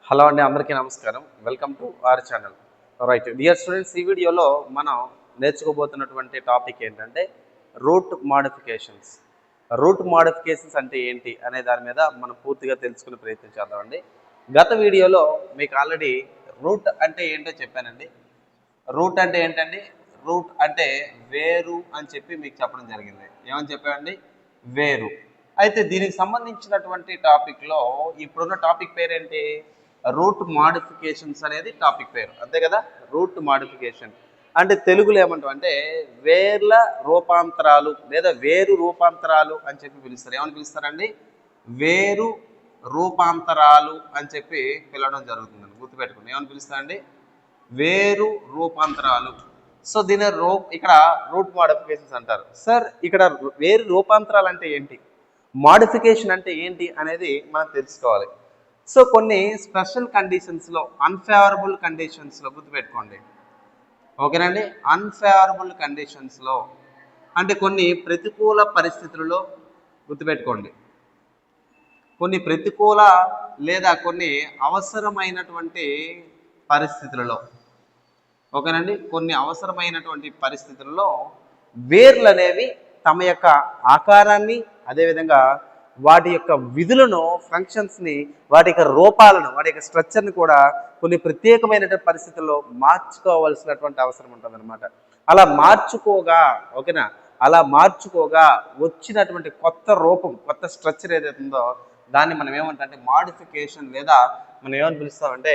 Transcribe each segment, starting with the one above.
Hello అండి, అందరికీ నమస్కారం. Welcome to our channel. Right dear students, ఈ వీడియోలో మనం నేర్చుకోబోతున్నటువంటి టాపిక్ ఏంటంటే రూట్ మాడిఫికేషన్స్. రూట్ మాడిఫికేషన్స్ అంటే ఏంటి అనే దాని మీద మనం పూర్తిగా తెలుసుకునే ప్రయత్నం చేద్దామండి. గత వీడియోలో మీకు ఆల్రెడీ రూట్ అంటే ఏంటో చెప్పానండి. రూట్ అంటే ఏంటండి? రూట్ అంటే వేరు అని చెప్పి మీకు చెప్పడం జరిగింది. ఏమని చెప్పామండి? వేరు. అయితే దీనికి సంబంధించినటువంటి టాపిక్లో ఇప్పుడున్న టాపిక్ పేరేంటి? రూట్ మాడిఫికేషన్స్ అనేది టాపిక్ పేరు, అంతే కదా? రూట్ మాడిఫికేషన్ అంటే తెలుగులో ఏమంటాం అంటే వేర్ల రూపాంతరాలు లేదా వేరు రూపాంతరాలు అని చెప్పి పిలుస్తారు. ఏమని పిలుస్తారండి? వేరు రూపాంతరాలు అని చెప్పి పిలవడం జరుగుతుందండి. గుర్తుపెట్టుకోండి, ఏమని పిలుస్తారండి? వేరు రూపాంతరాలు. సో దీని ఇక్కడ రూట్ మాడిఫికేషన్స్ అంటారు. సార్, ఇక్కడ వేరు రూపాంతరాలు అంటే ఏంటి, మాడిఫికేషన్ అంటే ఏంటి అనేది మనం తెలుసుకోవాలి. సో కొన్ని స్పెషల్ కండిషన్స్లో, అన్ఫేవరబుల్ కండిషన్స్లో గుర్తుపెట్టుకోండి, ఓకేనండి? అన్ఫేవరబుల్ కండిషన్స్లో అంటే కొన్ని ప్రతికూల పరిస్థితులలో గుర్తుపెట్టుకోండి, కొన్ని ప్రతికూల లేదా కొన్ని అవసరమైనటువంటి పరిస్థితులలో, ఓకేనండి, కొన్ని అవసరమైనటువంటి పరిస్థితుల్లో వేర్లు అనేవి తమ యొక్క ఆకారాన్ని, అదేవిధంగా వాటి యొక్క విధులను, ఫంక్షన్స్ని, వాటి యొక్క రూపాలను, వాటి యొక్క స్ట్రక్చర్ని కూడా కొన్ని ప్రత్యేకమైనటువంటి పరిస్థితుల్లో మార్చుకోవాల్సినటువంటి అవసరం ఉంటుందన్నమాట. అలా మార్చుకోగా, ఓకేనా, అలా మార్చుకోగా వచ్చినటువంటి కొత్త రూపం, కొత్త స్ట్రక్చర్ ఏదైతే ఉందో దాన్ని మనం ఏమంటే మాడిఫికేషన్ లేదా మనం ఏమని పిలుస్తామంటే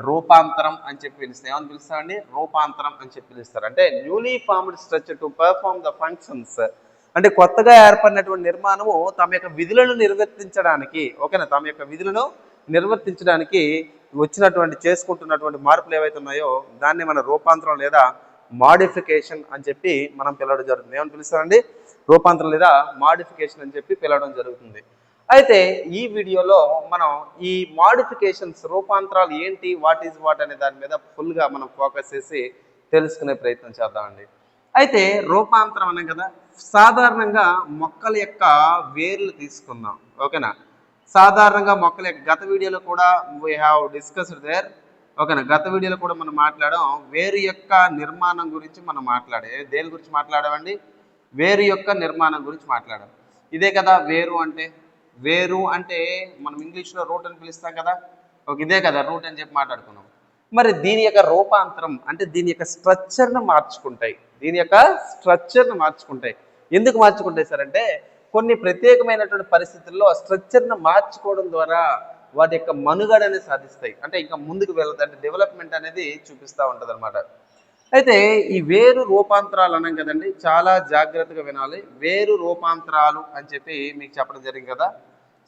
రూపాంతరం అని చెప్పి పిలుస్తాం. ఏమని పిలుస్తామండి? రూపాంతరం అని చెప్పి పిలుస్తారు. అంటే newly formed structure to perform the functions, అంటే కొత్తగా ఏర్పడినటువంటి నిర్మాణము తమ యొక్క విధులను నిర్వర్తించడానికి, ఓకేనా, తమ యొక్క విధులను నిర్వర్తించడానికి చేసుకుంటున్నటువంటి మార్పులు ఏవైతే ఉన్నాయో దాన్ని మన రూపాంతరం లేదా మాడిఫికేషన్ అని చెప్పి మనం పిలవడం జరుగుతుంది. ఏమని పిలుస్తామండి? రూపాంతరం లేదా మాడిఫికేషన్ అని చెప్పి పిలవడం జరుగుతుంది. అయితే ఈ వీడియోలో మనం ఈ మాడిఫికేషన్స్, రూపాంతరాలు ఏంటి, వాట్ ఈజ్ వాట్ అనే దాని మీద ఫుల్గా మనం ఫోకస్ చేసి తెలుసుకునే ప్రయత్నం చేద్దామండి. అయితే రూపాంతరం అనే కదా, సాధారణంగా మొక్కల యొక్క వేర్లు తీసుకుందాం, ఓకేనా? సాధారణంగా మొక్కల యొక్క గత వీడియోలో కూడా వీ హ్యావ్ డిస్కస్డ్ దేర్, ఓకేనా? గత వీడియోలో కూడా మనం మాట్లాడాం వేరు యొక్క నిర్మాణం గురించి. మనం దేని గురించి మాట్లాడామండి? వేరు యొక్క నిర్మాణం గురించి మాట్లాడాం. ఇదే కదా వేరు అంటే. వేరు అంటే మనం ఇంగ్లీష్లో రూట్ అని పిలుస్తాం కదా, ఇదే కదా రూట్ అని చెప్పి మాట్లాడుకున్నాం. మరి దీని యొక్క రూపాంతరం అంటే దీని యొక్క స్ట్రక్చర్ను మార్చుకుంటాయి. ఎందుకు మార్చుకుంటాయి సార్ అంటే కొన్ని ప్రత్యేకమైనటువంటి పరిస్థితుల్లో స్ట్రక్చర్ను మార్చుకోవడం ద్వారా వాటి యొక్క మనుగడని సాధిస్తాయి. అంటే ఇంకా ముందుకు వెళ్ళదు, అంటే డెవలప్మెంట్ అనేది చూపిస్తూ ఉంటుంది అనమాట. అయితే ఈ వేరు రూపాంతరాలు అన్నాం కదండి, చాలా జాగ్రత్తగా వినాలి. వేరు రూపాంతరాలు అని చెప్పి మీకు చెప్పడం జరిగింది కదా.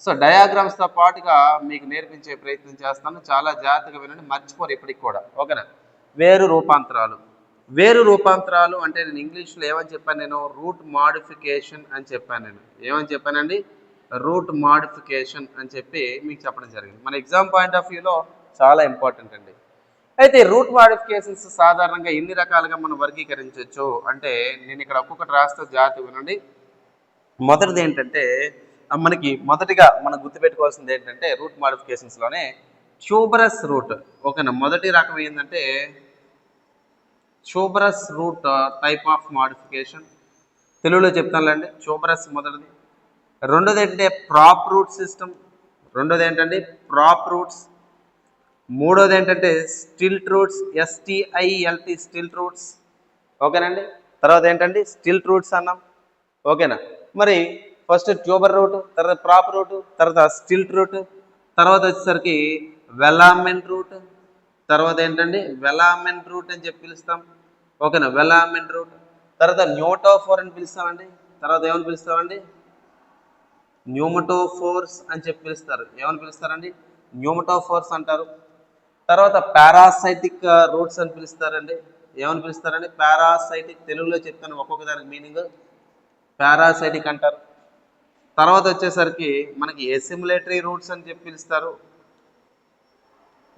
సో డయాగ్రామ్స్తో పాటుగా మీకు నేర్పించే ప్రయత్నం చేస్తాను, చాలా జాగ్రత్తగా వినండి, మర్చిపోరు ఇప్పటికి కూడా, ఓకేనా? వేరు రూపాంతరాలు అంటే నేను ఇంగ్లీష్లో ఏమని చెప్పాను? నేను రూట్ మాడిఫికేషన్ అని చెప్పాను. నేను ఏమని చెప్పానండి? రూట్ మాడిఫికేషన్ అని చెప్పి మీకు చెప్పడం జరిగింది. మన ఎగ్జామ్ పాయింట్ ఆఫ్ వ్యూలో చాలా ఇంపార్టెంట్ అండి. అయితే రూట్ మాడిఫికేషన్స్ సాధారణంగా ఎన్ని రకాలుగా మనం వర్గీకరించవచ్చు అంటే నేను ఇక్కడ ఒక్కొక్కటి రాస్తే జాగ్రత్తగా వినండి. మొదటిది ఏంటంటే మొదటిగా మనం గుర్తుపెట్టుకోవాల్సింది ఏంటంటే రూట్ మాడిఫికేషన్స్లోనే ట్యూబరస్ రూట్, ఓకేనా? మొదటి రకం ఏంటంటే tuberous root type of modification, తెలుగులో చెప్తానులేండి. ట్యూబరస్ మొదటిది. రెండోది ఏంటంటే prop root system, prop roots. మూడోది ఏంటంటే stilt roots, STILT, stilt roots, ఓకేనండి? తర్వాత ఏంటండి? స్టిల్ట్ రూట్స్ అన్నాం, ఓకేనా? మరి ఫస్ట్ ట్యూబర్ రూట్, తర్వాత ప్రాప్ రూట్, తర్వాత స్టిల్ట్ రూట్, తర్వాత వచ్చేసరికి వెలామెంట్ రూట్, తర్వాత ఏంటండి వెలామెంట్ రూట్ అని చెప్పి పిలుస్తాం, ఓకేనా? వెలామెంట్ రూట్. తర్వాత న్యూటోఫోర్ అని పిలుస్తామండి. తర్వాత ఏమని పిలుస్తామండి? న్యూమటోఫోర్స్ అని చెప్పి పిలుస్తారు. ఏమని పిలుస్తారండి? న్యూమటోఫోర్స్ అంటారు. తర్వాత పారాసైటిక్ రూట్స్ అని పిలుస్తారండి. ఏమని పిలుస్తారండి? పారాసైటిక్. తెలుగులో చెప్తాను ఒక్కొక్క దానికి మీనింగ్. పారాసైటిక్ అంటారు. తర్వాత వచ్చేసరికి మనకి ఎసిములేటరీ రూట్స్ అని చెప్పి పిలుస్తారు.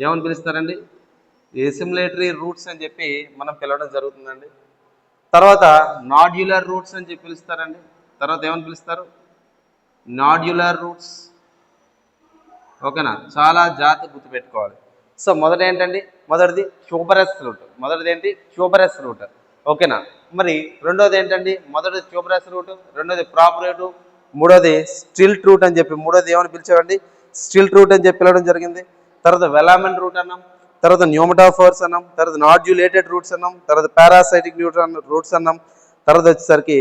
ఏమని పిలుస్తారండి? ఎసిములేటరీ రూట్స్ అని చెప్పి మనం పిలవడం జరుగుతుందండి. తర్వాత నాడ్యులర్ రూట్స్ అని చెప్పి పిలుస్తారండి. తర్వాత ఏమని పిలుస్తారు? Nodular roots. ఓకేనా, చాలా జాగ్రత్త గుర్తుపెట్టుకోవాలి. సో మొదటిది ట్యూబరస్ రూట్. మొదటిది ఏంటి? Tuberous root. ఓకేనా. మరి రెండోది ఏంటండి? మొదటిది ట్యూబరస్ రూట్, రెండోది ప్రాప్ రూట్, మూడోది స్టిల్ట్ రూట్ అని చెప్పి, మూడోది ఏమని పిలిచామండి? స్టిల్ట్ రూట్ అని చెప్పి పిలవడం జరిగింది. తర్వాత వెలామెన్ రూట్ అన్నాం, తర్వాత న్యూమటాఫోర్స్ అన్నాం, తర్వాత నాడ్యులేటెడ్ రూట్స్ అన్నాం, తర్వాత పారాసైటిక్ రూట్స్ అన్నాం, తర్వాత వచ్చేసరికి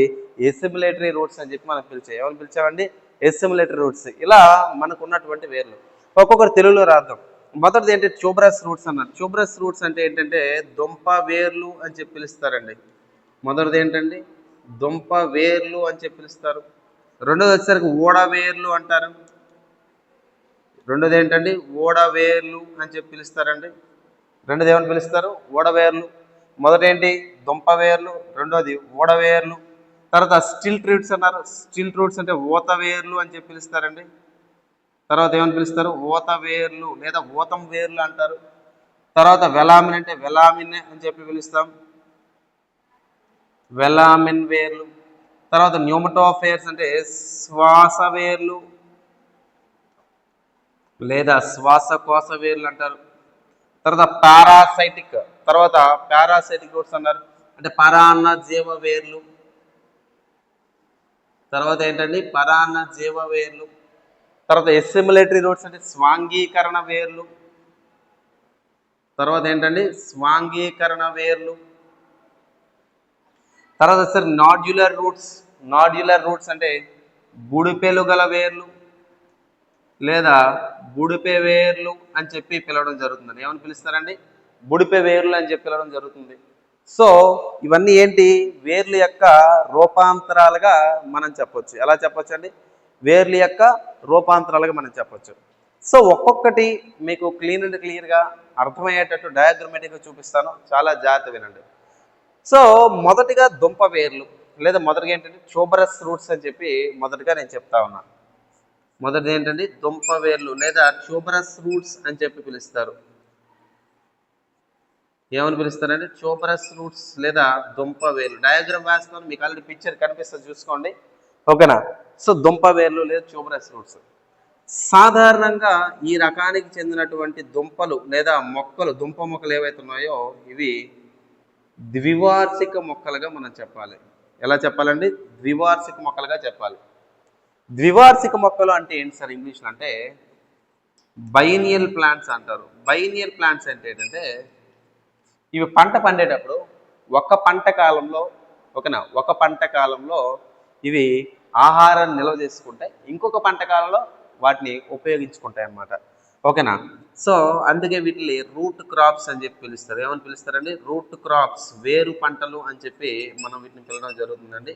ఎసిమిలేటరీ రూట్స్ అని చెప్పి మనం పిలిచాం. ఏమని పిలిచామండి? ఎసిమిలేటరీ రూట్స్. ఇలా మనకు ఉన్నటువంటి వేర్లు ఒక్కొక్కరు తెలుగులో రాద్దాం. మొదటిది ఏంటి? ట్యూబరస్ రూట్స్ అన్నారు. ట్యూబరస్ రూట్స్ అంటే ఏంటంటే దుంప వేర్లు అని చెప్పి పిలుస్తారండి. మొదటిది ఏంటండి? దుంప వేర్లు అని చెప్పి పిలుస్తారు. రెండోది వచ్చేసరికి ఓడవేర్లు అంటారు. రెండోది ఏంటండి? ఓడవేర్లు అని చెప్పి పిలుస్తారండి. రెండోది ఏమని పిలుస్తారు? ఓడవేర్లు. మొదటి ఏంటి? దుంప వేర్లు, రెండోది ఓడవేర్లు. తర్వాత స్టిల్ట్ రూట్స్ అన్నారు. స్టిల్ట్ రూట్స్ అంటే ఊత వేర్లు అని చెప్పి పిలుస్తారండి. తర్వాత ఏమని పిలుస్తారు? ఊత వేర్లు లేదా ఊతం వేర్లు అంటారు. తర్వాత వెలామిన్ అంటే వెలామిన్ అని చెప్పి పిలుస్తాం, వెలామిన్ వేర్లు. తర్వాత న్యూమటోఫేర్స్ అంటే శ్వాస వేర్లు లేదా శ్వాసకోశ వేర్లు అంటారు. తర్వాత పారాసైటిక్ రూట్స్ అన్నారు, అంటే పరాన్న జీవ వేర్లు. తర్వాత ఏంటండి? పరాన్న జీవ వేర్లు. తర్వాత ఎసిమిలేటరీ రూట్స్ అంటే స్వాంగీకరణ వేర్లు. తర్వాత ఏంటండి? స్వాంగీకరణ వేర్లు. తర్వాత సార్ నాడ్యులర్ రూట్స్ అంటే బుడిపెలు గల వేర్లు లేదా బుడిపె వేర్లు అని చెప్పి పిలవడం జరుగుతుంది. ఏమని పిలుస్తారండి? బుడిపె వేర్లు అని చెప్పి పిలవడం జరుగుతుంది. సో ఇవన్నీ ఏంటి? వేర్ల యొక్క రూపాంతరాలుగా మనం చెప్పొచ్చు. ఎలా చెప్పొచ్చు అండి? వేర్ల యొక్క రూపాంతరాలుగా మనం చెప్పొచ్చు. సో ఒక్కొక్కటి మీకు క్లియర్గా అర్థమయ్యేటట్టు డయాగ్రమాటిక్గా చూపిస్తాను, చాలా జాగ్రత్త వినండి. సో మొదటిగా దుంప వేర్లు లేదా మొదటిగా ఏంటంటే ట్యూబరస్ రూట్స్ అని చెప్పి మొదటిగా నేను చెప్తా ఉన్నాను. మొదటిది ఏంటంటే దుంప వేర్లు లేదా ట్యూబరస్ రూట్స్ అని చెప్పి పిలుస్తారు. ఏమని పిలుస్తారంటే ట్యూబరస్ రూట్స్ లేదా దుంప వేర్లు. డయాగ్రామ్ వేస్తాను, మీకు ఆల్రెడీ పిక్చర్ కనిపిస్తుంది, చూసుకోండి. ఓకేనా. సో దుంప వేర్లు లేదా ట్యూబరస్ రూట్స్. సాధారణంగా ఈ రకానికి చెందినటువంటి దుంపలు లేదా మొక్కలు, దుంప మొక్కలు ఏవైతే ఉన్నాయో ఇవి ద్వివార్షిక మొక్కలుగా మనం చెప్పాలి. ఎలా చెప్పాలండి? ద్వివార్షిక మొక్కలుగా చెప్పాలి. ద్వివార్షిక మొక్కలు అంటే ఏంటి సార్ ఇంగ్లీష్లో అంటే బైనియల్ ప్లాంట్స్ అంటారు. బైనియల్ ప్లాంట్స్ అంటే ఏంటంటే ఇవి పంట పండేటప్పుడు ఒక పంట కాలంలో ఇవి ఆహారాన్ని నిల్వ చేసుకుంటాయి, ఇంకొక పంట కాలంలో వాటిని ఉపయోగించుకుంటాయి అన్నమాట. ఓకేనా. సో అందుకే వీటిని రూట్ క్రాప్స్ అని చెప్పి పిలుస్తారు. ఏమని పిలుస్తారండి? రూట్ క్రాప్స్, వేరు పంటలు అని చెప్పి మనం వీటిని పిలవడం జరుగుతుందండి.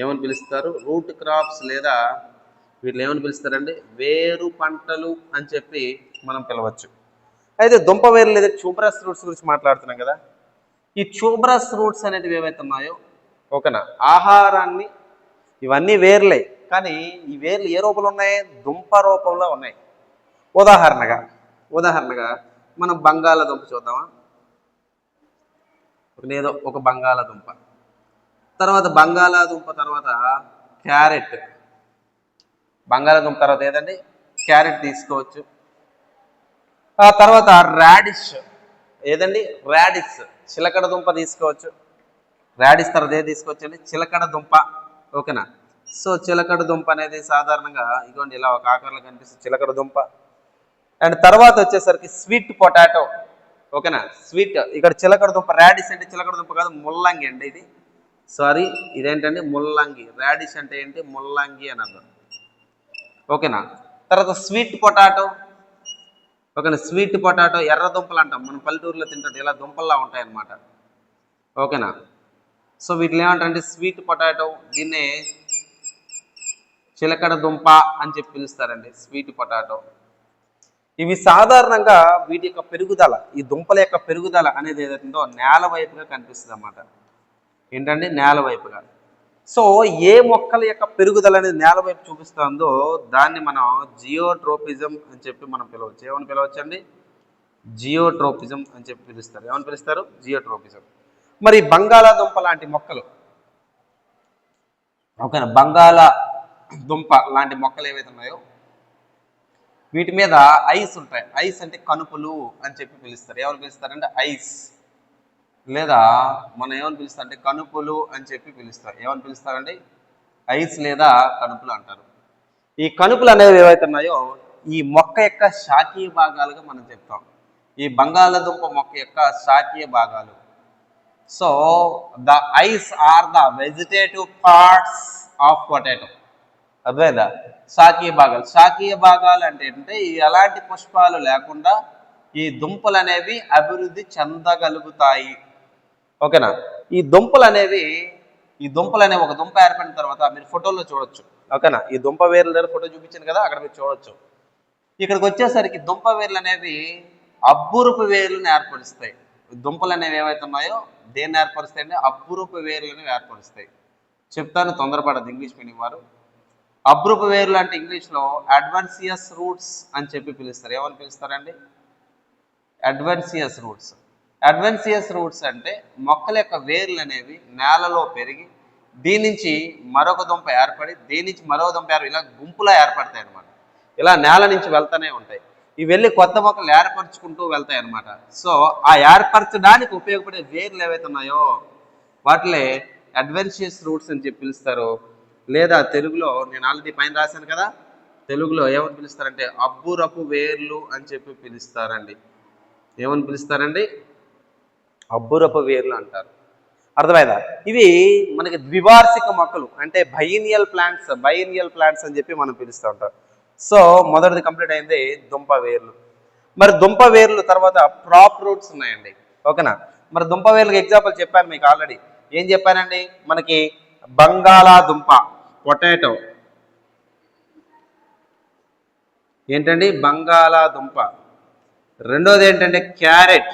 ఏమని పిలుస్తారు? రూట్ క్రాప్స్ లేదా వీటిని ఏమని పిలుస్తారండి? వేరు పంటలు అని చెప్పి మనం పిలవచ్చు. అయితే దుంప వేర్లు లేదా ట్యూబరస్ రూట్స్ గురించి మాట్లాడుతున్నాం కదా. ఈ ట్యూబరస్ రూట్స్ అనేటివి ఏవైతే ఉన్నాయో, ఓకేనా, ఆహారాన్ని, ఇవన్నీ వేర్లే కానీ ఈ వేర్లు ఏ రూపంలో ఉన్నాయి? దుంప రూపంలో ఉన్నాయి. ఉదాహరణగా మనం బంగాళాదుంప చూద్దామా. లేదో ఒక బంగాళాదుంప, తర్వాత క్యారెట్, బంగాళాదుంప తర్వాత ఏదండి? క్యారెట్ తీసుకోవచ్చు. ఆ తర్వాత రాడిష్, ఏదండి? రాడిష్, చిలకడ దుంప తీసుకోవచ్చు. రాడిష్ తర్వాత ఏది తీసుకోవచ్చండి? చిలకడ దుంప. ఓకేనా. సో చిలకడ దుంప అనేది సాధారణంగా ఇదిగోండి ఇలా ఒక ఆకారంలో కనిపిస్తుంది, చిలకడ దుంప. అండ్ తర్వాత వచ్చేసరికి స్వీట్ పొటాటో. ఓకేనా. స్వీట్, ఇక్కడ చిలకడ దుంప. రాడిష్ అంటే చిలకడ దుంప కాదు, ముల్లంగి అండి ఇది. సారీ, ఇదేంటండి? ముల్లంగి. రాడిష్ అంటే ఏంటి? ముల్లంగి అని అర్థం. ఓకేనా. తర్వాత స్వీట్ పొటాటో. ఓకేనా. స్వీట్ పొటాటో, ఎర్ర దుంపలు అంటాం మనం, పల్లెటూరులో తింటుంటే ఇలా దుంపల్లా ఉంటాయన్నమాట. ఓకేనా. సో వీటిని ఏమంటారంటే స్వీట్ పొటాటో, దీన్నే చిలకడ దుంప అని చెప్పి పిలుస్తారండి, స్వీట్ పొటాటో. ఇవి సాధారణంగా వీటి యొక్క పెరుగుదల, ఈ దుంపల యొక్క పెరుగుదల అనేది ఏదైతుందో నేల వైపుగా కనిపిస్తుంది అన్నమాట. ఏంటండి? నేల వైపుగా. సో ఏ మొక్కల యొక్క పెరుగుదల అనేది నేల వైపు చూపిస్తుందో దాన్ని మనం జియోట్రోపిజం అని చెప్పి మనం పిలవచ్చు. ఏమని పిలవచ్చు అండి? జియోట్రోపిజం అని చెప్పి పిలుస్తారు. ఏమని పిలుస్తారు? జియోట్రోపిజం. మరి బంగాళాదుంప లాంటి మొక్కలు, ఓకేనా, బంగాళాదుంప లాంటి మొక్కలు ఏవైతే ఉన్నాయో వీటి మీద ఐస్ ఉంటాయి. ఐస్ అంటే కనుపులు అని చెప్పి పిలుస్తారు. ఏమని పిలుస్తారంటే ఐస్, లేదా మనం ఏమని పిలుస్తాం అంటే కనుపులు అని చెప్పి పిలుస్తారు. ఏమని పిలుస్తారండి? ఐస్ లేదా కనుపులు అంటారు. ఈ కనుపులు అనేవి ఏవైతే ఉన్నాయో ఈ మొక్క యొక్క శాఖీయ భాగాలుగా మనం చెప్తాం. ఈ బంగాళదుంప మొక్క యొక్క శాఖీయ భాగాలు. So the eyes are the vegetative parts of potato. అర్థమైందా? శాఖీయ భాగాలు. శాఖీయ భాగాలు అంటే ఏంటంటే ఎలాంటి పుష్పాలు లేకుండా ఈ దుంపలు అనేవి అభివృద్ధి చెందగలుగుతాయి. ఓకేనా? ఈ దుంపలు అనేవి ఒక దుంప ఏర్పడిన తర్వాత మీరు ఫోటోలో చూడొచ్చు. ఓకేనా? ఈ దుంప వేర్ల దగ్గర ఫోటో చూపించాను కదా, అక్కడ మీరు చూడొచ్చు. ఇక్కడికి వచ్చేసరికి దుంప వేర్లు అనేవి అబ్బురుపు వేర్లను ఏర్పరుస్తాయి. దుంపలు అనేవి ఏవైతే ఉన్నాయో దేన్ని ఏర్పరుస్తాయి అంటే అబ్బురుపు వేర్లను ఏర్పరుస్తాయి. చెప్తాను, తొందరపడదు ఇంగ్లీష్ మీడియం వారు. అబ్బురుపు వేర్లు అంటే ఇంగ్లీష్లో అడ్వాన్సియస్ రూట్స్ అని చెప్పి పిలుస్తారు. ఏమని పిలుస్తారండి? అడ్వాన్సియస్ రూట్స్. అడ్వాన్సియస్ రూట్స్ అంటే మొక్కల యొక్క వేర్లు అనేవి నేలలో పెరిగి దీని నుంచి మరొక దుంప ఏర్పడి దీని నుంచి మరొక దుంప ఇలా గుంపులా ఏర్పడతాయి అన్నమాట. ఇలా నేల నుంచి వెళ్తూనే ఉంటాయి. ఇవి వెళ్ళి కొత్త మొక్కలు ఏర్పరచుకుంటూ వెళ్తాయి అన్నమాట. సో ఆ ఏర్పరచడానికి ఉపయోగపడే వేర్లు ఏవైతే ఉన్నాయో వాటిలే అడ్వాన్సియస్ రూట్స్ అని చెప్పి పిలుస్తారు. లేదా తెలుగులో నేను ఆల్రెడీ పైన రాశాను కదా, తెలుగులో ఏమని పిలుస్తారంటే అబ్బురపు వేర్లు అని చెప్పి పిలుస్తారండి. ఏమని పిలుస్తారండి? అబ్బురపు వేర్లు అంటారు. అర్థమైందా? ఇవి మనకి ద్వివార్షిక మొక్కలు అంటే బైనియల్ ప్లాంట్స్ అని చెప్పి మనం పిలుస్తూ ఉంటాం. సో మొదటిది కంప్లీట్ అయింది దుంప వేర్లు. మరి దుంప వేర్లు తర్వాత ప్రాప్ రూట్స్ ఉన్నాయండి. ఓకేనా? మరి దుంప వేర్లకు ఎగ్జాంపుల్ చెప్పాను మీకు ఆల్రెడీ. ఏం చెప్పానండి? మనకి బంగాళాదుంప, పొటాటో. ఏంటండి? బంగాళాదుంప. రెండోది ఏంటంటే క్యారెట్.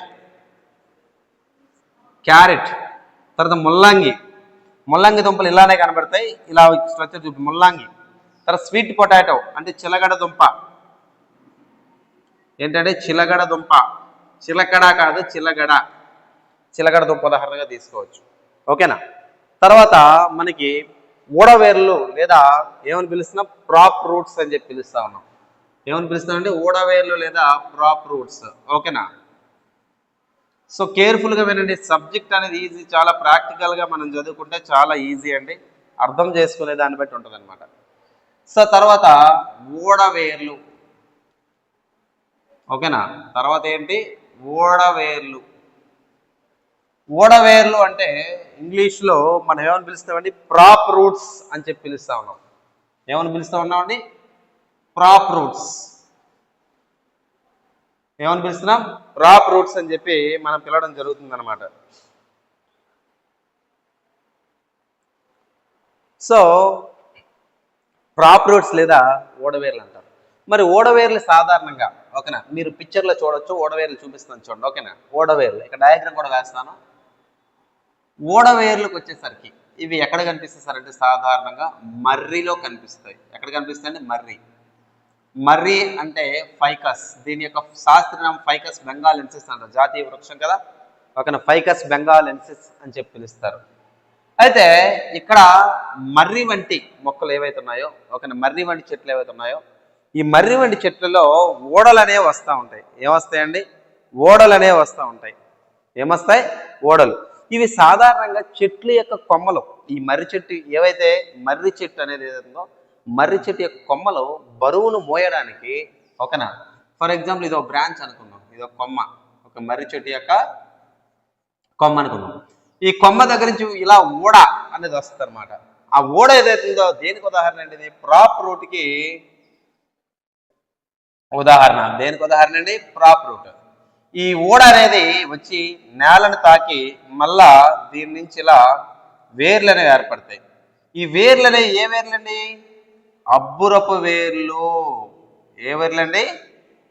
తర్వాత ముల్లంగి దుంపలు ఇలానే కనబడతాయి. ఇలా స్ట్రక్చర్ చూపి ముల్లంగి. తర్వాత స్వీట్ పొటాటో అంటే చిలగడ దుంప. ఏంటంటే చిలగడ దుంప, చిలకడ కాదు చిలగడ దుంప ఉదాహరణగా తీసుకోవచ్చు. ఓకేనా? తర్వాత మనకి ఊడవేర్లు లేదా ఏమని పిలుస్తున్నాం? ప్రాప్ రూట్స్ అని చెప్పి పిలుస్తా ఉన్నాం. ఏమని పిలుస్తామంటే ఊడవేర్లు లేదా ప్రాప్ రూట్స్. ఓకేనా? సో కేర్ఫుల్గా వినండి. సబ్జెక్ట్ అనేది ఈజీ, చాలా ప్రాక్టికల్గా మనం చదువుకుంటే చాలా ఈజీ అండి. అర్థం చేసుకునే దాన్ని బట్టి ఉంటుంది అనమాట. సో తర్వాత ఊడవేర్లు. ఓకేనా? తర్వాత ఏంటి? ఊడవేర్లు అంటే ఇంగ్లీష్లో మనం ఏమని పిలుస్తామండి? ప్రాప్ రూట్స్ అని చెప్పి పిలుస్తా ఉన్నాం. ఏమని పిలుస్తా ఉన్నామండి? ప్రాప్ రూట్స్. ఏమని పిలుస్తున్నాం? ప్రాప్ రూట్స్ అని చెప్పి మనం పిలవడం జరుగుతుంది అనమాట. సో ప్రాప్ రూట్స్ లేదా ఓడవేర్లు అంటారు. మరి ఓడవేర్లు సాధారణంగా ఓకేనా మీరు పిక్చర్లో చూడొచ్చు. ఓడవేర్లు చూపిస్తాను చూడండి. ఓకేనా? ఓడవేర్లు ఇక్కడ డయాగ్రామ్ కూడా వేస్తాను. ఓడవేర్లకు వచ్చేసరికి ఇవి ఎక్కడ కనిపిస్తాయి సార్ అంటే సాధారణంగా మర్రిలో కనిపిస్తాయి. ఎక్కడ కనిపిస్తాయంటే మర్రి అంటే ఫైకస్. దీని యొక్క శాస్త్రనామం ఫైకస్ బెంగాలెన్సిస్ అంటారు. జాతీయ వృక్షం కదా. ఓకేనా? ఫైకస్ బెంగాలెన్సిస్ అని చెప్పి పిలుస్తారు. అయితే ఇక్కడ మర్రి వంటి మొక్కలు ఏవైతే ఉన్నాయో, ఓకేనా, మర్రి వంటి చెట్లు ఏవైతే ఉన్నాయో ఈ మర్రి వంటి చెట్లలో ఓడలు అనేవి వస్తూ ఉంటాయి. ఏమొస్తాయండి? ఓడలు అనేవి వస్తూ ఉంటాయి. ఏమొస్తాయి? ఓడలు. ఇవి సాధారణంగా చెట్ల యొక్క కొమ్మలు. ఈ మర్రి చెట్టు ఏవైతే మర్రి చెట్టు అనేది ఏదైతుందో మర్రి చెట్టు యొక్క కొమ్మలు బరువును మోయడానికి. ఓకేనా? ఫర్ ఎగ్జాంపుల్ ఇది ఒక బ్రాంచ్ అనుకుందాం, ఇది ఒక కొమ్మ, ఒక మర్రి చెట్టు యొక్క కొమ్మ అనుకుందాం. ఈ కొమ్మ దగ్గర నుంచి ఇలా ఓడ అనేది వస్తుంది అనమాట. ఆ ఓడ ఏదైతుందో దేనికి ఉదాహరణ అండి? ఇది ప్రాప్ రూట్కి ఉదాహరణ. దేనికి ఉదాహరణ అండి? ప్రాప్ రూట్. ఈ ఓడ అనేది వచ్చి నేలను తాకి మళ్ళా దీని నుంచి ఇలా వేర్లు అనేవి ఏర్పడతాయి. ఈ వేర్లు అనేవి ఏ వేర్లండి? అబ్బురపు వేర్లు. ఏ వేర్లండి?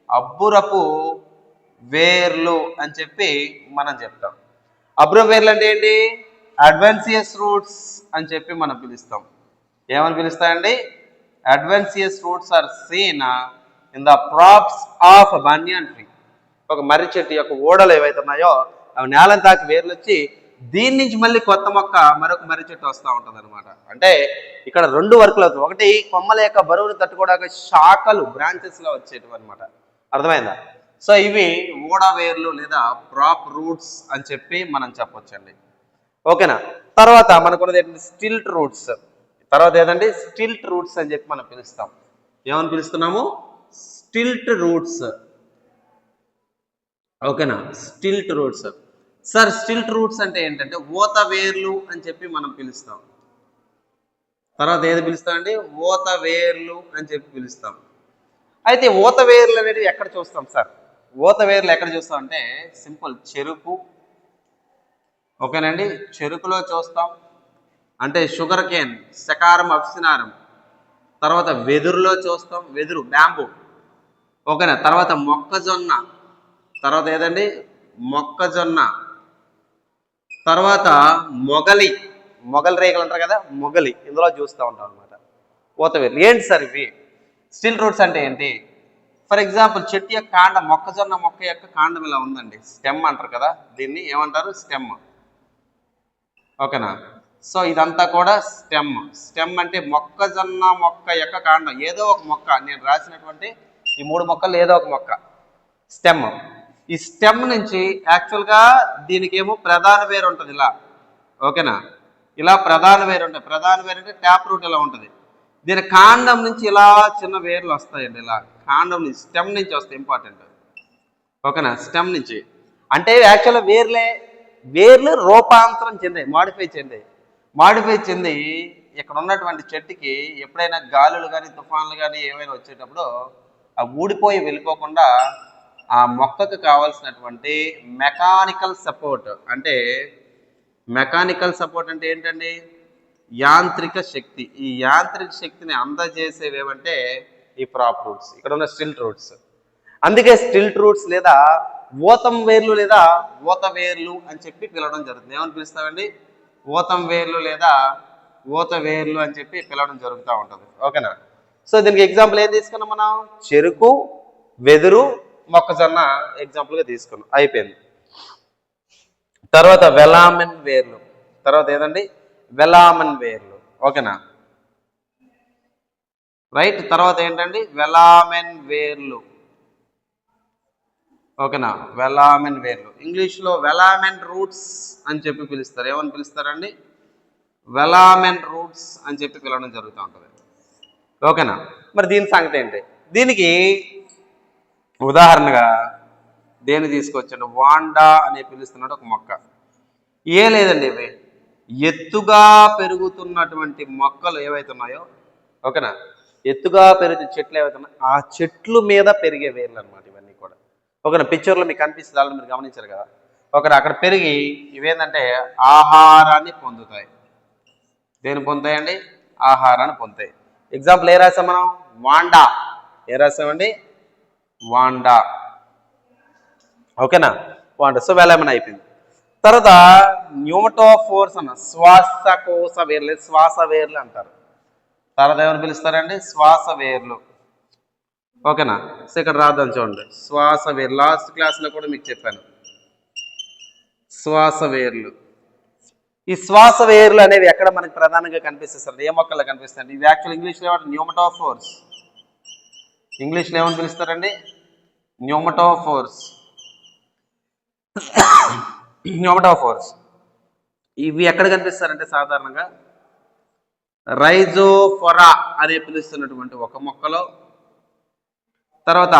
అబ్బురపు వేర్లు అని చెప్పి మనం చెప్తాం. అబ్బురపు వేర్లు అంటే ఏంటి? అడ్వాన్సియస్ రూట్స్ అని చెప్పి మనం పిలుస్తాం. ఏమని పిలుస్తాయండి? Adventitious roots are seen in the props of banyan tree. ఒక మర్రి చెట్టు యొక్క ఓడలు ఏవైతే ఉన్నాయో అవి నేలను తాకి వేర్లు వచ్చి దీని నుంచి మళ్ళీ కొత్త మొక్క మరొక మర్రి చెట్టు వస్తూ ఉంటుంది అనమాట. అంటే ఇక్కడ 2 వర్కులు అవుతుంది. ఒకటి కొమ్మల యొక్క బరువును తట్టుకోవడానికి శాఖలు బ్రాంచెస్లో వచ్చేటివి అనమాట. అర్థమైందా? సో ఇవి ఊడవేర్లు లేదా ప్రాప్ రూట్స్ అని చెప్పి మనం చెప్పొచ్చండి. ఓకేనా? తర్వాత మనకున్నది ఏంటంటే స్టిల్ట్ రూట్స్. తర్వాత ఏదండి స్టిల్ట్ రూట్స్ అని చెప్పి మనం పిలుస్తాం. ఏమని పిలుస్తున్నాము? Stilt roots. ఓకేనా? Stilt roots. Sir stilt roots అంటే ఏంటంటే ఊత వేర్లు అని చెప్పి మనం పిలుస్తాం. తర్వాత ఏది పిలుస్తామండి? ఊత వేర్లు అని చెప్పి పిలుస్తాం. అయితే ఊత వేర్లు అనేది ఎక్కడ చూస్తాం సార్? ఊత వేర్లు ఎక్కడ చూస్తాం అంటే సింపుల్ చెరుకు. ఓకేనండి, చెరుకులో చూస్తాం. అంటే షుగర్ కేన్, సకారం అఫ్సినారం. తర్వాత వెదురులో చూస్తాం, వెదురు బ్యాంబూ. ఓకేనా? తర్వాత మొక్కజొన్న. తర్వాత ఏదండి? మొక్కజొన్న. తర్వాత మొగలి రేగలు అంటారు కదా, మొగలి, ఇందులో చూస్తూ ఉంటాం అనమాట ఊతవేర్లు. ఏంటి సార్ ఇవి? స్టిల్ రూట్స్ అంటే ఏంటి? ఫర్ ఎగ్జాంపుల్ చెట్టు యొక్క కాండం, మొక్కజొన్న మొక్క యొక్క కాండం ఇలా ఉందండి, స్టెమ్ అంటారు కదా, దీన్ని ఏమంటారు? స్టెమ్. ఓకేనా? సో ఇదంతా కూడా స్టెమ్. స్టెమ్ అంటే మొక్కజొన్న మొక్క యొక్క కాండం, ఏదో ఒక మొక్క. నేను రాసినటువంటి ఈ 3 మొక్కలు ఏదో ఒక మొక్క స్టెమ్. ఈ స్టెమ్ నుంచి యాక్చువల్గా దీనికి ఏమో ప్రధాన వేరు ఉంటుంది ఇలా. ఓకేనా? ఇలా ప్రధాన వేరు ఉంటుంది. ప్రధాన వేరు అంటే ట్యాప్ రూట్ ఇలా ఉంటుంది. దీని కాండం నుంచి ఇలా చిన్న వేర్లు వస్తాయండి. ఇలా కాండం నుంచి, స్టెమ్ నుంచి వస్తాయి. ఇంపార్టెంట్. ఓకేనా? స్టెమ్ నుంచి అంటే యాక్చువల్గా వేర్లు రూపాంతరం చెందాయి, మాడిఫై చెంది ఇక్కడ ఉన్నటువంటి చెట్టుకి ఎప్పుడైనా గాలులు కానీ తుఫాన్లు కానీ ఏమైనా వచ్చేటప్పుడు ఆ ఊడిపోయి వెళ్ళిపోకుండా ఆ మొక్కకు కావాల్సినటువంటి మెకానికల్ సపోర్ట్. అంటే మెకానికల్ సపోర్ట్ అంటే ఏంటండి? యాంత్రిక శక్తి. ఈ యాంత్రిక శక్తిని అందజేసేవి ఏమంటే ఈ ప్రాప్ రూట్స్, ఇక్కడ ఉన్న స్టిల్ట్ రూట్స్. అందుకే స్టిల్ట్ రూట్స్ లేదా ఊతం వేర్లు లేదా ఊత వేర్లు అని చెప్పి పిలవడం జరుగుతుంది. ఏమని పిలుస్తామండి? ఊతం వేర్లు లేదా ఊత వేర్లు అని చెప్పి పిలవడం జరుగుతూ ఉంటుంది. ఓకేనా? సో దీనికి ఎగ్జాంపుల్ ఏం తీసుకున్నాం మనం? చెరుకు, వెదురు, మొక్కజొన్న ఎగ్జాంపుల్గా తీసుకున్నాం. అయిపోయింది. తర్వాత వెలామెన్ వేర్లు. తర్వాత ఏదండి? వెలామెన్ వేర్లు. ఓకేనా? రైట్. తర్వాత ఏంటండి? వెలామెన్ వేర్లు. ఓకేనా? వెలామెన్ వేర్లు. ఇంగ్లీష్లో వెలామెన్ రూట్స్ అని చెప్పి పిలుస్తారు. ఏమని పిలుస్తారండి? వెలామెన్ రూట్స్ అని చెప్పి పిలవడం జరుగుతూ ఉంటుంది. ఓకేనా? మరి దీని సంగతి ఏంటి? దీనికి ఉదాహరణగా దేన్ని తీసుకొచ్చాడు? వాండా అని పిలుస్తున్నాడు ఒక మొక్క. ఏ లేదండి, ఇవి ఎత్తుగా పెరుగుతున్నటువంటి మొక్కలు ఏవైతే ఉన్నాయో, ఓకేనా, ఎత్తుగా పెరిగే చెట్లు ఏవైతే ఉన్నాయో ఆ చెట్లు మీద పెరిగే వేర్లు అనమాట ఇవన్నీ కూడా. ఓకేనా? పిక్చర్లో మీకు కనిపిస్తుంది, వాళ్ళు మీరు గమనించారు కదా. ఓకేనా? అక్కడ పెరిగి ఇవేంటంటే ఆహారాన్ని పొందుతాయి. దేని పొందుతాయండి? ఆహారాన్ని పొందుతాయి. ఎగ్జాంపుల్ ఏ రాసాం మనం? వాండా. ఏ రాసామండి? వాండా. ఓకేనా? వాండా. సో వెలామెన్ అయిపోయింది. తర్వాత న్యూమటోఫోర్స్ అన్న శ్వాసకోశ వేర్లు, శ్వాస వేర్లు అంటారు. తర్వాత ఏమని పిలుస్తారండి? శ్వాస వేర్లు. ఓకేనా? సో ఇక్కడ రాద్దాం చూడండి, శ్వాస వేర్లు. లాస్ట్ క్లాస్లో కూడా మీకు చెప్పాను శ్వాస వేర్లు. ఈ శ్వాస వేర్లు అనేవి ఎక్కడ మనకి ప్రధానంగా కనిపిస్తాయి సార్? ఏ మొక్కల్లో కనిపిస్తాయండి? ఇవి యాక్చువల్ ఇంగ్లీష్లో ఏమంటారు? న్యూమటోఫోర్స్. ఇంగ్లీష్లో ఏమని పిలుస్తారండి? న్యూమటోఫోర్స్. న్యూమటోఫోర్స్. ఇవి ఎక్కడ కనిపిస్తారంటే సాధారణంగా రైజోఫొరా అనే పిలుస్తున్నటువంటి ఒక మొక్కలో, తర్వాత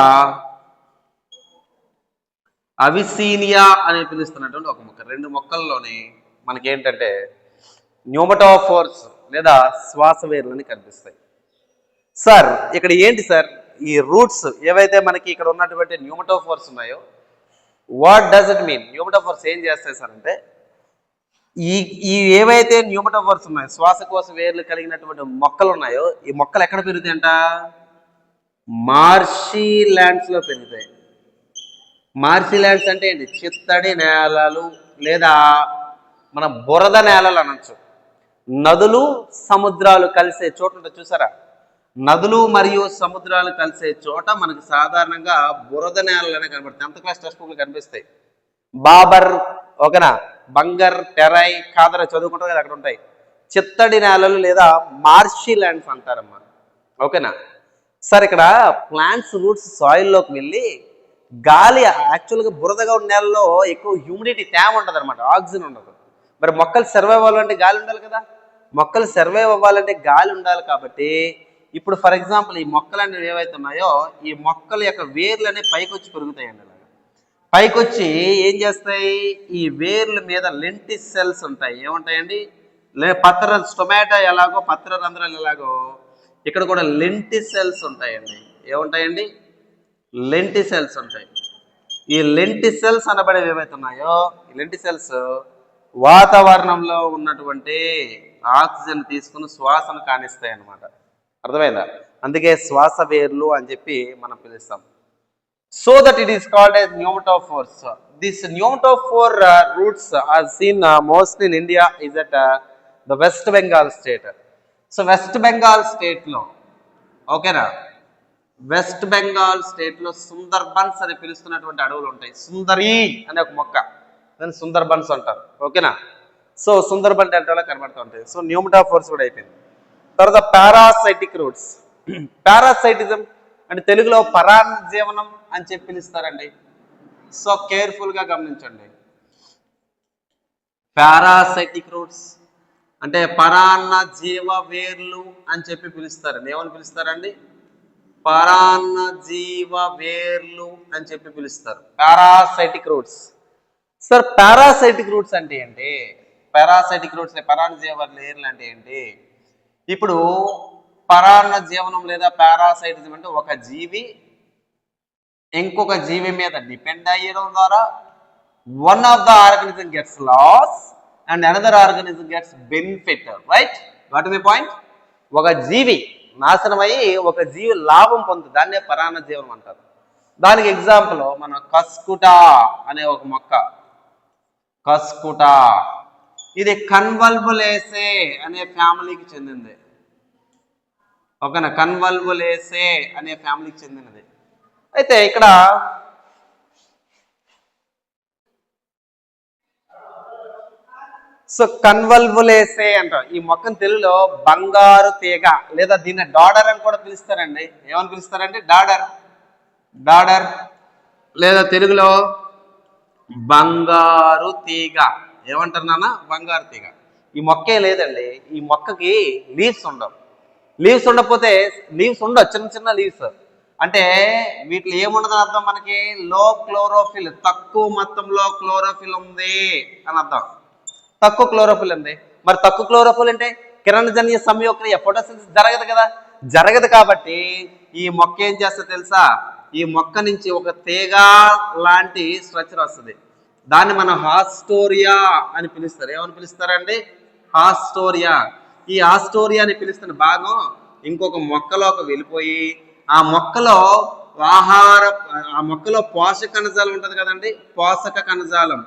అవిసీనియా అని పిలుస్తున్నటువంటి ఒక మొక్క. 2 మొక్కల్లోని మనకేంటంటే న్యూమటోఫోర్స్ లేదా శ్వాస వేర్లని కనిపిస్తాయి. సార్ ఇక్కడ ఏంటి సార్? ఈ రూట్స్ ఏవైతే మనకి ఇక్కడ ఉన్నటువంటి న్యూమటోఫోర్స్ ఉన్నాయో, వాట్ డస్ ఇట్ మీన్? న్యూమటోఫోర్స్ ఏం చేస్తాయి సార్ అంటే, ఈ ఏవైతే న్యూమటోఫోర్స్ ఉన్నాయో, శ్వాసకోశ వేర్లు కలిగినటువంటి మొక్కలు ఉన్నాయో, ఈ మొక్కలు ఎక్కడ పెరుగుతాయంట? మార్షీ ల్యాండ్స్ లో పెరుగుతాయి. మార్షీ ల్యాండ్స్ అంటే ఏంటి? చిత్తడి నేలలు లేదా మన బురద నేలలు అనొచ్చు. నదులు సముద్రాలు కలిసే చోట ఉంటుంది చూసారా? నదులు మరియు సముద్రాలు కలిసే చోట మనకి సాధారణంగా బురద నేలలు అనేవి కనబడతాయి. 10th క్లాస్ టెక్స్ట్ బుక్లు కనిపిస్తాయి. బాబర్, ఓకేనా, బంగర్, టెరై, ఖాదర చదువుకుంటారు కదా, అక్కడ ఉంటాయి. చిత్తడి నేలలు లేదా మార్షీ ల్యాండ్స్ అంటారమ్మా. ఓకేనా సార్? ఇక్కడ ప్లాంట్స్ రూట్స్ సాయిల్లోకి వెళ్ళి గాలి, యాక్చువల్గా బురదగా ఉన్న నేలలో ఎక్కువ హ్యూమిడిటీ, తేమ ఉంటుంది అనమాట, ఆక్సిజన్ ఉండదు. మరి మొక్కలు సర్వైవ్ అవ్వాలంటే గాలి ఉండాలి కదా. మొక్కలు సర్వైవ్ అవ్వాలంటే గాలి ఉండాలి. కాబట్టి ఇప్పుడు ఫర్ ఎగ్జాంపుల్ ఈ మొక్కలు అనేవి ఏవైతే ఉన్నాయో, ఈ మొక్కల యొక్క వేర్లు అనేవి పైకి వచ్చి పెరుగుతాయండి. అలాగా పైకి వచ్చి ఏం చేస్తాయి, ఈ వేర్ల మీద లెంటిస్ సెల్స్ ఉంటాయి. ఏముంటాయండి? పత్ర టొమాటో ఎలాగో పత్ర రంధ్రాలు ఎలాగో ఇక్కడ కూడా లెంటిస్ సెల్స్ ఉంటాయండి. ఏముంటాయండి? లెంటిస్ సెల్స్ ఉంటాయి. ఈ లెంటిస్ సెల్స్ అనబడేవి ఏవైతే ఉన్నాయో, ఈ లెంటిస్ సెల్స్ వాతావరణంలో ఉన్నటువంటి ఆక్సిజన్ తీసుకుని శ్వాసను కానిస్తాయి అన్నమాట. అర్థమైందా? అందుకే శ్వాస వేర్లు అని చెప్పి మనం పిలుస్తాం. So that it is called as pneumatophores. This pneumatophore roots are seen mostly in India is at the West Bengal state. So west Bengal స్టేట్లో, ఓకేనా, వెస్ట్ బెంగాల్ స్టేట్లో సుందర్బన్స్ అని పిలుస్తున్నటువంటి అడవులు ఉంటాయి. సుందరి అనే ఒక మొక్క, దాన్ని సుందర్బన్స్ అంటారు. ఓకేనా? సో సుందర్బన్ డెల్టాలో కనబడుతూ ఉంటాయి. సో న్యూమటాఫోర్స్ కూడా అయిపోయింది. తర్వాత పారాసైటిక్ రూట్స్. పారాసైటిజం అంటే తెలుగులో పరాన్నజీవనం అని చెప్పి పిలుస్తారండి. సో కేర్ఫుల్గా గమనించండి. పారాసైటిక్ రూట్స్ అంటే పరాన్న జీవ వేర్లు అని చెప్పి పిలుస్తారండి. ఏమని పిలుస్తారండి? పరాన్న జీవ వేర్లు అని చెప్పి పిలుస్తారు, parasitic roots. Sir parasitic roots అంటే ఏంటి? పారాసైటిక్ రూట్స్ పరాన్న జీవ వేర్లు అంటే ఏంటి? ఇప్పుడు పరాన్న జీవనం లేదా పారాసైటిజం అంటే ఒక జీవి ఇంకొక జీవి మీద డిపెండ్ అయ్యడం ద్వారా one of the organism gets loss and another organism gets benefit. Right? What is the point? ఒక జీవి నాశనం అయ్యి ఒక జీవి లాభం పొందుతుంది, దాన్నే పరాన్న జీవనం అంటారు. దానికి ఎగ్జాంపుల్ మన కస్కుటా అనే ఒక మొక్క. కస్కుటా ఇది కన్వల్వులేసే అనే ఫ్యామిలీకి చెందింది. ఓకేనా? కన్వల్వులేసే అనే ఫ్యామిలీకి చెందినది. అయితే ఇక్కడ సో కన్వల్వులేసే అంటారు. ఈ మొక్కను తెలుగులో బంగారు తీగ లేదా దీన్ని డాడర్ అని కూడా పిలుస్తారండి. ఏమని పిలుస్తారంటే డాడర్, డాడర్ లేదా తెలుగులో బంగారు తీగ. ఏమంటారు నాన్న? బంగారు తీగ. ఈ మొక్కే లేదండి, ఈ మొక్కకి లీవ్స్ ఉండవు. లీవ్స్ ఉండకపోతే, లీవ్స్ ఉండవు, చిన్న చిన్న లీవ్స్. అంటే వీటిలో ఏముండదని అర్థం మనకి? లో క్లోరోఫిల్, తక్కువ మొత్తంలో క్లోరోఫిల్ ఉంది అని అర్థం. తక్కువ క్లోరోఫిల్ ఉంది. మరి తక్కువ క్లోరోఫిల్ అంటే కిరణజన్య సంయోక్రియ, ఫోటోసింథసిస్ జరగదు కదా, జరగదు. కాబట్టి ఈ మొక్క ఏం చేస్తా తెలుసా? ఈ మొక్క నుంచి ఒక తీగ లాంటి స్ట్రక్చర్ వస్తుంది. దాన్ని మనం హాస్టోరియా అని పిలుస్తారు. ఏమని పిలుస్తారండి? హాస్టోరియా. ఈ హాస్టోరియా అని పిలుస్తున్న భాగం ఇంకొక మొక్కలోకి వెళ్ళిపోయి ఆ మొక్కలో ఆ మొక్కలో పోషక కణజాలం ఉంటుంది కదండి, పోషక కణజాలం,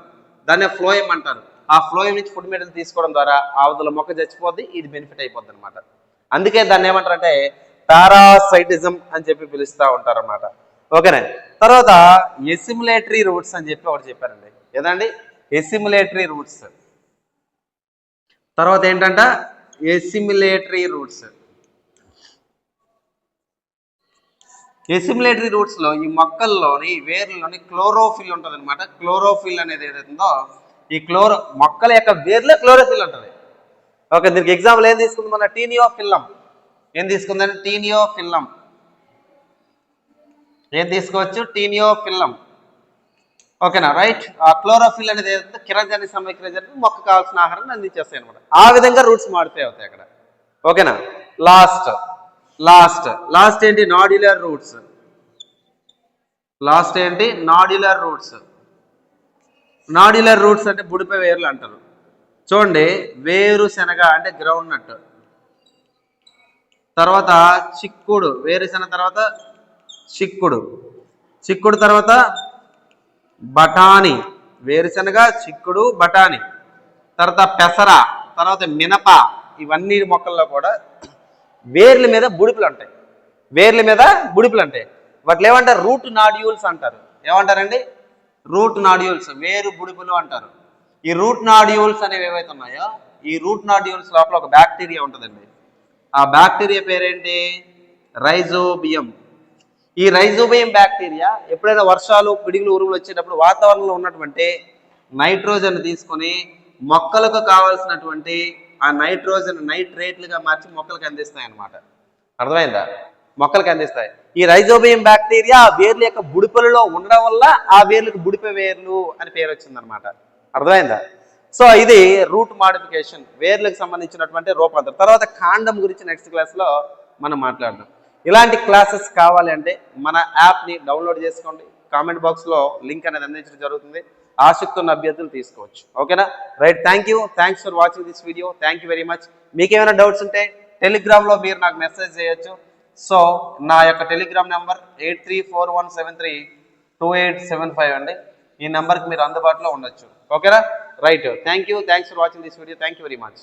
దాన్ని ఫ్లోయం అంటారు. ఆ ఫ్లోయం నుంచి ఫుడ్ మెటీరియల్ తీసుకోవడం ద్వారా ఆవతల మొక్క చచ్చిపోద్ది, ఇది బెనిఫిట్ అయిపోద్ది అనమాట. అందుకే దాన్ని ఏమంటారంటే పారాసైటిజం అని చెప్పి పిలుస్తూ ఉంటారు అన్నమాట. ఓకేనా? తర్వాత ఎసిములేటరీ రూట్స్ అని చెప్పి ఒకటి చెప్పారండి. ఏదండి? ఎసిములేటరీ రూట్స్. తర్వాత ఏంటంట? ఎసిములేటరీ రూట్స్. ఎసిములేటరీ రూట్స్ లో ఈ మొక్కల్లోని వేర్లలోని క్లోరోఫిల్ ఉంటుంది అనమాట. క్లోరోఫిల్ అనేది ఏదైతుందో ఈ మొక్కల యొక్క వేర్లే క్లోరోఫిల్ ఉంటుంది. ఓకే, దీనికి ఎగ్జాంపుల్ ఏం తీసుకుంది? మన టీనియోఫిల్లం. ఏం తీసుకుందండి? టీనియోఫిల్లం. ఏం తీసుకోవచ్చు? టీనియోఫిల్లం. ఓకేనా? రైట్. ఆ క్లోరోఫిల్ అనేది ఏదైతే కిరణజన్య సమీకరణ జరిపి మొక్క కావాల్సిన ఆహారాన్ని అందించేస్తాయి అనమాట. ఆ విధంగా రూట్స్ మాడిపోయి అవుతాయి అక్కడ. ఓకేనా? లాస్ట్ ఏంటి? Nodular roots. లాస్ట్ ఏంటి? Nodular roots. నాడ్యులర్ రూట్స్ అంటే బుడిపై వేర్లు అంటారు. చూడండి, వేరుశనగ అంటే గ్రౌండ్ నట్, తర్వాత చిక్కుడు, వేరుశనగ తర్వాత చిక్కుడు, చిక్కుడు తర్వాత బఠానీ, వేరుశనగ, చిక్కుడు, బఠానీ, తర్వాత పెసర, తర్వాత మినప. ఇవన్నీ మొక్కల్లో కూడా వేర్ల మీద బుడిపులు ఉంటాయి. వేర్ల మీద బుడిపులు ఉంటాయి. వాటిని ఏమంటారు? రూట్ నాడ్యూల్స్ అంటారు. ఏమంటారండి? రూట్ నాడ్యూల్స్, వేరు బుడిపులు అంటారు. ఈ రూట్ నాడ్యూల్స్ అనేవి ఏవైతే ఉన్నాయో ఈ రూట్ నాడ్యూల్స్ లోపల ఒక బ్యాక్టీరియా ఉంటుందండి. ఆ బ్యాక్టీరియా పేరేంటి? రైజోబియం. ఈ రైజోబియం బ్యాక్టీరియా ఎప్పుడైనా వర్షాలు, పిడుగులు, ఉరుములు వచ్చేటప్పుడు వాతావరణంలో ఉన్నటువంటి నైట్రోజన్ తీసుకొని మొక్కలకు కావాల్సినటువంటి ఆ నైట్రోజన్ నైట్రేట్లుగా మార్చి మొక్కలకు అందిస్తాయి అన్నమాట. అర్థమైందా? మొక్కలకు అందిస్తాయి. ఈ రైజోబియం బ్యాక్టీరియా ఆ వేర్ల యొక్క బుడిపలలో ఉండడం వల్ల ఆ వేర్లకు బుడిప వేర్లు అని పేరు వచ్చిందనమాట. అర్థమైందా? సో ఇది రూట్ మాడిఫికేషన్, వేర్లకు సంబంధించినటువంటి రూపాంతరం. తర్వాత కాండం గురించి నెక్స్ట్ క్లాస్లో మనం మాట్లాడదాం. ఇలాంటి క్లాసెస్ కావాలి అంటే మన యాప్ని డౌన్లోడ్ చేసుకోండి. కామెంట్ బాక్స్లో లింక్ అనేది అందించడం జరుగుతుంది. ఆసక్తి ఉన్న అభ్యర్థులు తీసుకోవచ్చు. ఓకేనా? Right, thanks for watching this video. Thank you very much. మీకు ఏమైనా డౌట్స్ ఉంటే టెలిగ్రామ్లో మీరు నాకు మెసేజ్ చేయొచ్చు. సో నా యొక్క టెలిగ్రామ్ నెంబర్ 8341732875 అండి. ఈ నెంబర్కి మీరు అందుబాటులో ఉండొచ్చు. ఓకేనా? Right, thanks for watching this video. Thank you very much.